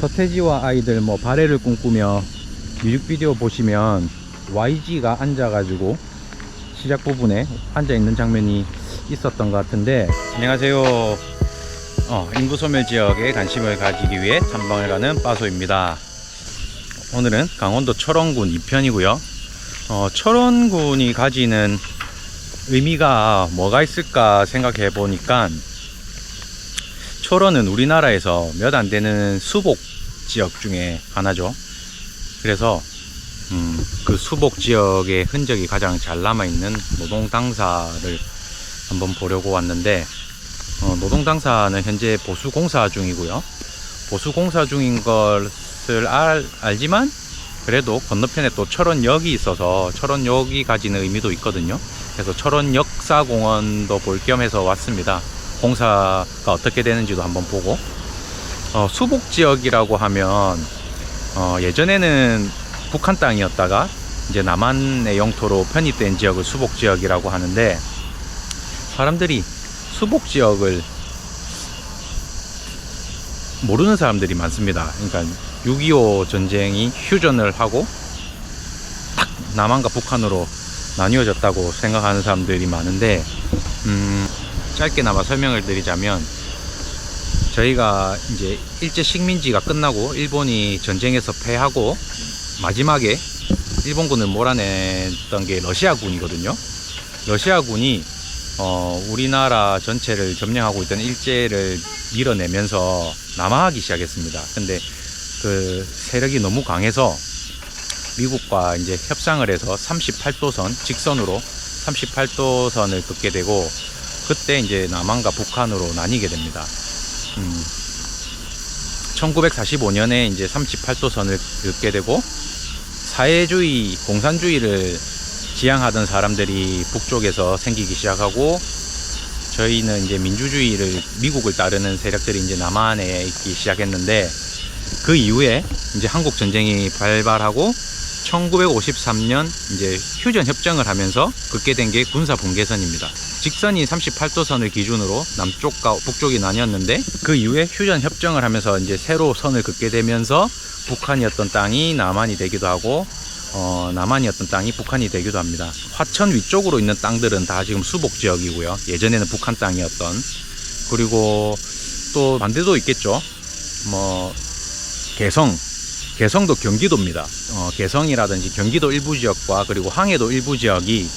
서태지와 아이들 뭐 발해를 꿈꾸며 뮤직비디오 보시면 YG가 앉아가지고 시작 부분에 앉아있는 장면이 있었던 것 같은데, 안녕하세요. 인구 소멸 지역에 관심을 가지기 위해 탐방을 가는 빠소입니다. 오늘은 강원도 철원군 2편이고요. 철원군이 가지는 의미가 뭐가 있을까 생각해 보니까, 철원은 우리나라에서 몇 안 되는 수복 지역 중에 하나죠. 그래서 그 수복 지역의 흔적이 가장 잘 남아있는 노동당사를 한번 보려고 왔는데, 노동당사는 현재 보수공사 중이고요. 보수공사 중인 것을 알지만 그래도 건너편에 또 철원역이 있어서 철원역이 가지는 의미도 있거든요. 그래서 철원 역사공원도 볼 겸 해서 왔습니다. 공사가 어떻게 되는지도 한번 보고, 수복지역이라고 하면 예전에는 북한 땅이었다가 이제 남한의 영토로 편입된 지역을 수복지역이라고 하는데, 사람들이 수복지역을 모르는 사람들이 많습니다. 그러니까 6.25 전쟁이 휴전을 하고 딱 남한과 북한으로 나뉘어졌다고 생각하는 사람들이 많은데, 짧게나마 설명을 드리자면, 저희가 이제 일제 식민지가 끝나고 일본이 전쟁에서 패하고 마지막에 일본군을 몰아냈던 게 러시아군이거든요. 러시아군이 우리나라 전체를 점령하고 있던 일제를 밀어내면서 남하하기 시작했습니다. 근데 그 세력이 너무 강해서 미국과 이제 협상을 해서 38도선 직선으로 38도선을 긋게 되고, 그때 이제 남한과 북한으로 나뉘게 됩니다. 1945년에 이제 38도선을 긋게 되고, 사회주의, 공산주의를 지향하던 사람들이 북쪽에서 생기기 시작하고, 저희는 이제 민주주의를, 미국을 따르는 세력들이 이제 남한에 있기 시작했는데, 그 이후에 이제 한국 전쟁이 발발하고 1953년 이제 휴전 협정을 하면서 긋게 된 게 군사 분계선입니다. 직선이 38도선을 기준으로 남쪽과 북쪽이 나뉘었는데, 그 이후에 휴전 협정을 하면서 이제 새로 선을 긋게 되면서 북한이었던 땅이 남한이 되기도 하고, 남한이었던 땅이 북한이 되기도 합니다. 화천 위쪽으로 있는 땅들은 다 지금 수복 지역이고요. 예전에는 북한 땅이었던. 그리고 또 반대도 있겠죠. 뭐 개성도 경기도입니다. 개성이라든지 경기도 일부 지역과 그리고 황해도 일부 지역이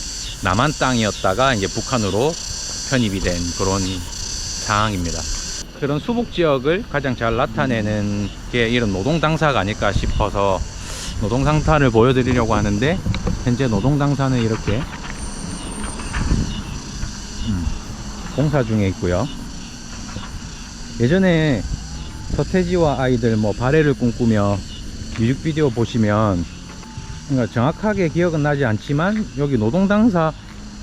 남한 땅이었다가 이제 북한으로 편입이 된 그런 상황입니다. 그런 수복 지역을 가장 잘 나타내는 게 이런 노동당사가 아닐까 싶어서 노동당사를 보여드리려고 하는데, 현재 노동당사는 이렇게 공사 중에 있고요. 예전에 서태지와 아이들 뭐 발해를 꿈꾸며 뮤직비디오 보시면, 그러니까 정확하게 기억은 나지 않지만 여기 노동당사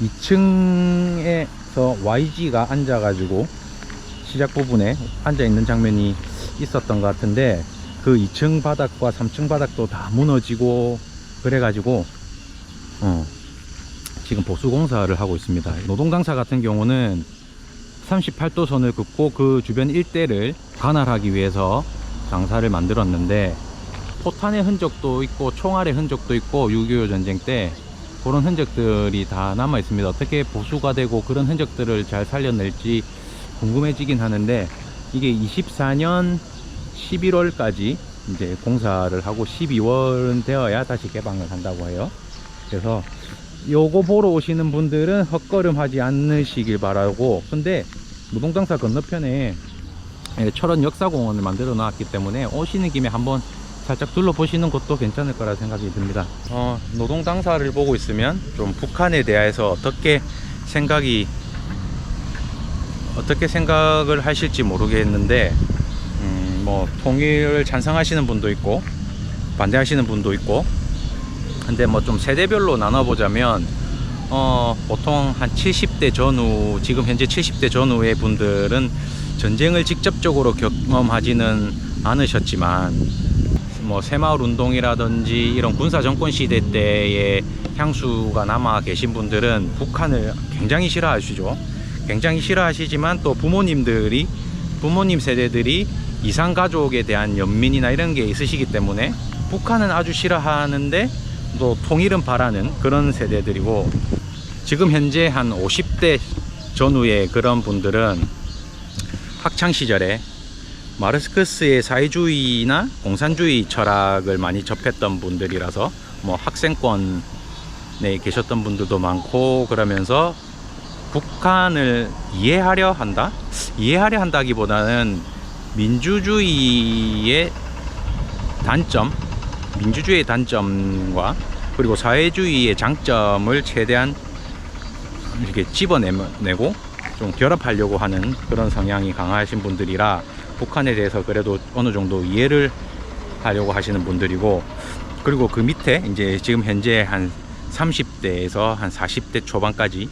2층에서 YG가 앉아가지고 시작 부분에 앉아있는 장면이 있었던 것 같은데, 그 2층 바닥과 3층 바닥도 다 무너지고 그래가지고 지금 보수공사를 하고 있습니다. 노동당사 같은 경우는 38도선을 긋고 그 주변 일대를 관할하기 위해서 당사를 만들었는데, 포탄의 흔적도 있고 총알의 흔적도 있고 6.25 전쟁 때 그런 흔적들이 다 남아 있습니다. 어떻게 보수가 되고 그런 흔적들을 잘 살려낼지 궁금해지긴 하는데, 이게 24년 11월까지 이제 공사를 하고 12월은 되어야 다시 개방을 한다고 해요. 그래서 요거 보러 오시는 분들은 헛걸음하지 않으시길 바라고, 근데 노동당사 건너편에 철원 역사공원을 만들어 놨기 때문에 오시는 김에 한번 살짝 둘러보시는 것도 괜찮을 거라 생각이 듭니다. 노동당사를 보고 있으면 좀 북한에 대해서 어떻게 생각을 하실지 모르겠는데, 뭐 통일을 찬성하시는 분도 있고 반대하시는 분도 있고, 근데 뭐 좀 세대별로 나눠보자면 보통 한 70대 전후, 지금 현재 70대 전후의 분들은 전쟁을 직접적으로 경험하지는 않으셨지만, 뭐 새마을 운동이라든지 이런 군사 정권 시대 때의 향수가 남아 계신 분들은 북한을 굉장히 싫어하시죠. 굉장히 싫어하시지만 또 부모님 세대들이 이산 가족에 대한 연민이나 이런 게 있으시기 때문에 북한은 아주 싫어하는데 또 통일은 바라는 그런 세대들이고, 지금 현재 한 50대 전후의 그런 분들은 학창 시절에 마르크스의 사회주의나 공산주의 철학을 많이 접했던 분들이라서 뭐 학생권에 계셨던 분들도 많고, 그러면서 북한을 이해하려 한다? 이해하려 한다기보다는 민주주의의 단점과 그리고 사회주의의 장점을 최대한 이렇게 집어내고 좀 결합하려고 하는 그런 성향이 강하신 분들이라 북한에 대해서 그래도 어느 정도 이해를 하려고 하시는 분들이고, 그리고 그 밑에 이제 지금 현재 한 30대에서 한 40대 초반까지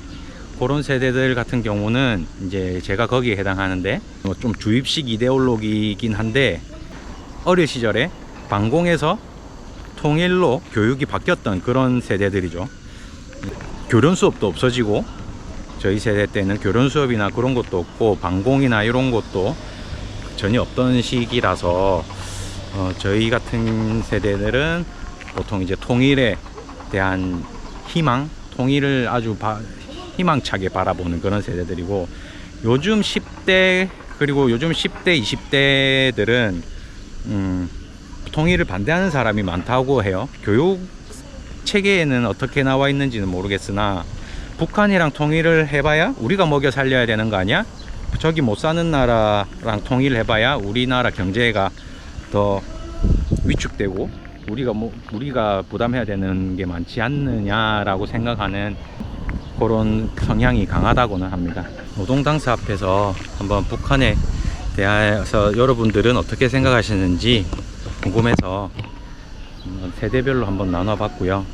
그런 세대들 같은 경우는 이제 제가 거기에 해당하는데, 뭐 좀 주입식 이데올로기이긴 한데 어릴 시절에 반공에서 통일로 교육이 바뀌었던 그런 세대들이죠. 교련 수업도 없어지고, 저희 세대 때는 교련 수업이나 그런 것도 없고 반공이나 이런 것도 전혀 없던 시기라서 저희 같은 세대들은 보통 이제 통일에 대한 통일을 아주 희망차게 바라보는 그런 세대들이고, 요즘 10대 그리고 요즘 10대 20대들은 통일을 반대하는 사람이 많다고 해요. 교육 체계에는 어떻게 나와 있는지는 모르겠으나 북한이랑 통일을 해봐야 우리가 먹여 살려야 되는 거 아니야? 저기 못 사는 나라랑 통일을 해봐야 우리나라 경제가 더 위축되고 우리가 부담해야 되는 게 많지 않느냐라고 생각하는 그런 성향이 강하다고는 합니다. 노동당사 앞에서 한번 북한에 대해서 여러분들은 어떻게 생각하시는지 궁금해서 세대별로 한번 나눠봤고요.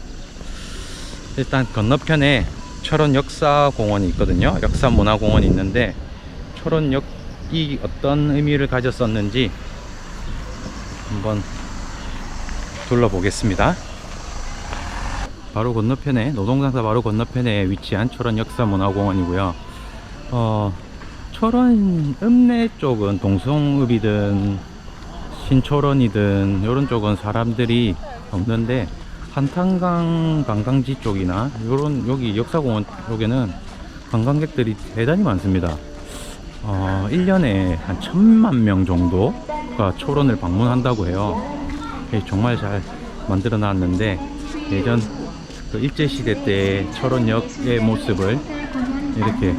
일단 건너편에 철원 역사공원이 있거든요. 역사문화공원이 있는데 철원역이 어떤 의미를 가졌었는지 한번 둘러보겠습니다. 바로 건너편에, 노동당사 바로 건너편에 위치한 철원 역사문화공원이고요. 철원 읍내 쪽은 동성읍이든 신철원이든 이런 쪽은 사람들이 없는데, 한탄강 관광지 쪽이나 여기 역사공원 쪽에는 관광객들이 대단히 많습니다. 1년에 한 1000만 명 정도가 철원을 방문한다고 해요. 정말 잘 만들어 놨는데, 예전 그 일제시대 때 철원역의 모습을 이렇게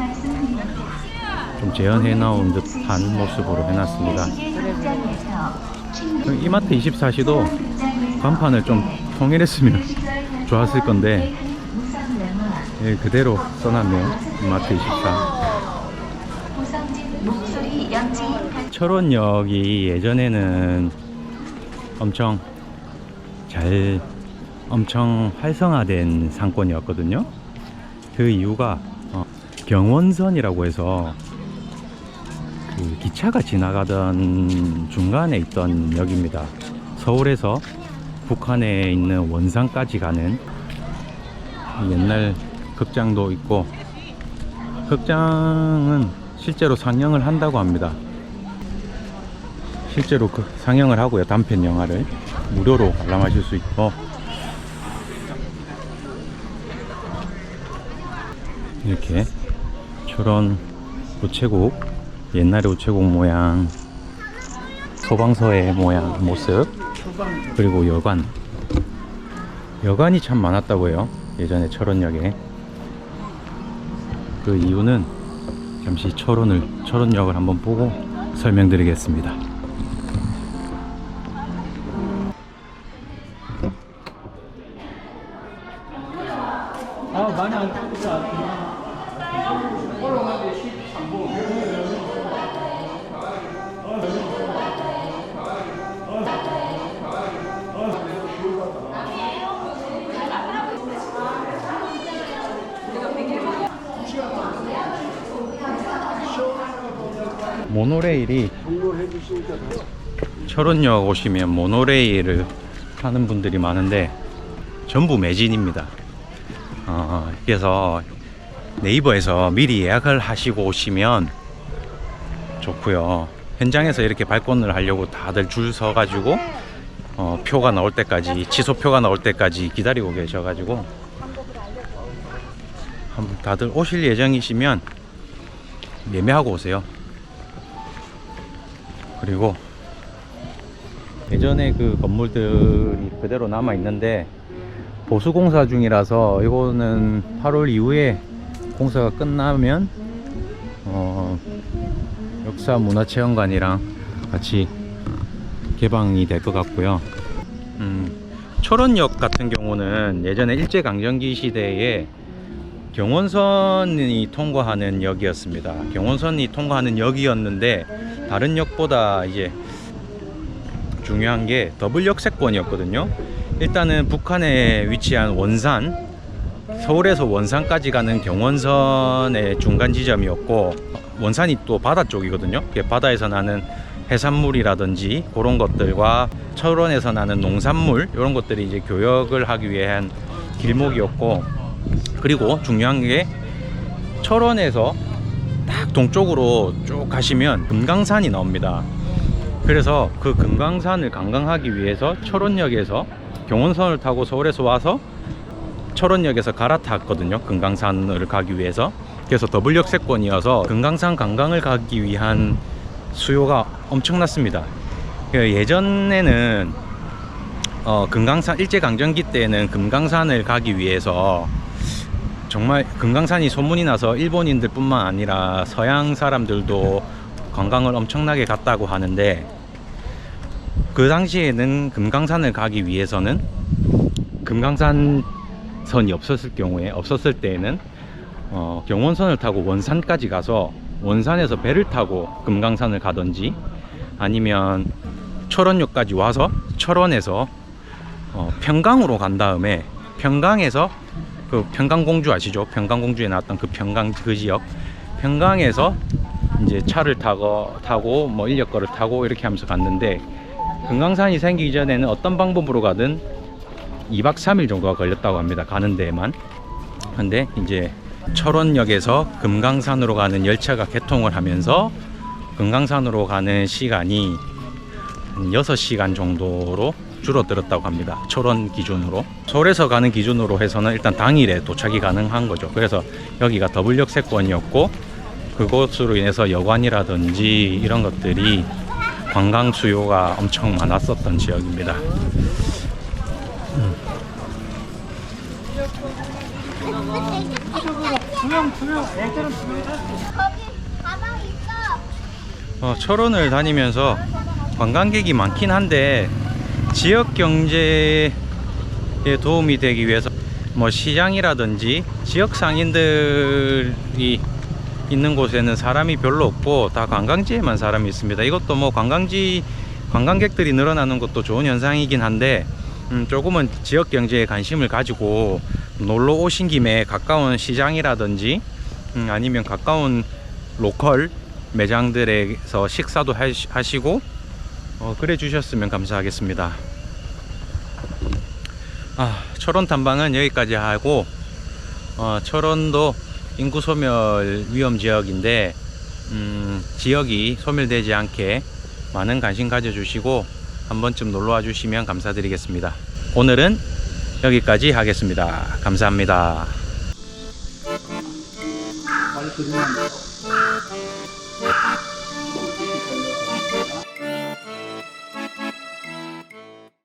좀 재현해 나온 듯한 모습으로 해놨습니다. 이마트 24시도 간판을 좀 통일했으면 좋았을 건데 그대로 써놨네요. 이마트 24. 철원역이 예전에는 엄청 활성화된 상권이었거든요. 그 이유가 경원선이라고 해서 그 기차가 지나가던 중간에 있던 역입니다. 서울에서 북한에 있는 원산까지 가는 옛날 극장도 있고, 극장은 실제로 상영을 한다고 합니다. 실제로 상영을 하고요. 단편 영화를 무료로 관람하실 수 있고, 이렇게 철원 우체국, 옛날의 우체국 모양, 소방서의 모습, 그리고 여관이 참 많았다고 해요. 예전에 철원역에. 그 이유는 잠시 철원역을 한번 보고 설명드리겠습니다. 많이 안 뜯었다. 모노레일이, 철원역 오시면 모노레일을 타는 분들이 많은데 전부 매진입니다. 그래서 네이버에서 미리 예약을 하시고 오시면 좋고요. 현장에서 이렇게 발권을 하려고 다들 줄 서가지고 표가 나올 때까지, 취소표가 나올 때까지 기다리고 계셔가지고 한번 다들 오실 예정이시면 예매하고 오세요. 그리고 예전에 그 건물들이 그대로 남아 있는데 보수 공사 중이라서 이거는 8월 이후에 공사가 끝나면 역사문화체험관이랑 같이 개방이 될 것 같고요. 철원역 같은 경우는 예전에 일제강점기 시대에 경원선이 통과하는 역이었습니다. 경원선이 통과하는 역이었는데 다른 역보다 이제 중요한 게 더블 역세권이었거든요. 일단은 북한에 위치한 원산, 서울에서 원산까지 가는 경원선의 중간 지점이었고, 원산이 또 바다 쪽이거든요. 바다에서 나는 해산물이라든지 그런 것들과 철원에서 나는 농산물, 이런 것들이 이제 교역을 하기 위한 길목이었고, 그리고 중요한 게 철원에서 딱 동쪽으로 쭉 가시면 금강산이 나옵니다. 그래서 그 금강산을 관광하기 위해서 철원역에서 경원선을 타고 서울에서 와서 철원역에서 갈아탔거든요. 금강산을 가기 위해서. 그래서 더블 역세권이어서 금강산 관광을 가기 위한 수요가 엄청났습니다. 예전에는 금강산, 일제강점기 때는 금강산을 가기 위해서 정말 금강산이 소문이 나서 일본인들 뿐만 아니라 서양 사람들도 관광을 엄청나게 갔다고 하는데, 그 당시에는 금강산을 가기 위해서는 금강산선이 없었을 때에는 경원선을 타고 원산까지 가서 원산에서 배를 타고 금강산을 가든지, 아니면 철원역까지 와서 철원에서 평강으로 간 다음에 평강에서 그 평강공주 아시죠? 평강공주에 나왔던 그 평강 그 지역, 평강에서 이제 차를 타고 뭐 인력거를 타고 이렇게 하면서 갔는데, 금강산이 생기기 전에는 어떤 방법으로 가든 2박 3일 정도가 걸렸다고 합니다. 가는 데에만. 근데 이제 철원역에서 금강산으로 가는 열차가 개통을 하면서 금강산으로 가는 시간이 한 6시간 정도로 줄어들었다고 합니다. 철원 기준으로. 서울에서 가는 기준으로 해서는 일단 당일에 도착이 가능한 거죠. 그래서 여기가 더블 역세권이었고, 그것으로 인해서 여관이라든지 이런 것들이 관광 수요가 엄청 많았었던 지역입니다. 철원을 다니면서 관광객이 많긴 한데, 지역 경제에 도움이 되기 위해서 뭐 시장이라든지 지역 상인들이 있는 곳에는 사람이 별로 없고 다 관광지에만 사람이 있습니다. 이것도 뭐 관광객들이 늘어나는 것도 좋은 현상이긴 한데, 조금은 지역 경제에 관심을 가지고 놀러 오신 김에 가까운 시장이라든지 아니면 가까운 로컬 매장들에서 식사도 하시고 그래 주셨으면 감사하겠습니다. 철원 탐방은 여기까지 하고, 철원도 인구 소멸 위험 지역인데 지역이 소멸되지 않게 많은 관심 가져주시고 한 번쯤 놀러와 주시면 감사드리겠습니다. 오늘은 여기까지 하겠습니다. 감사합니다.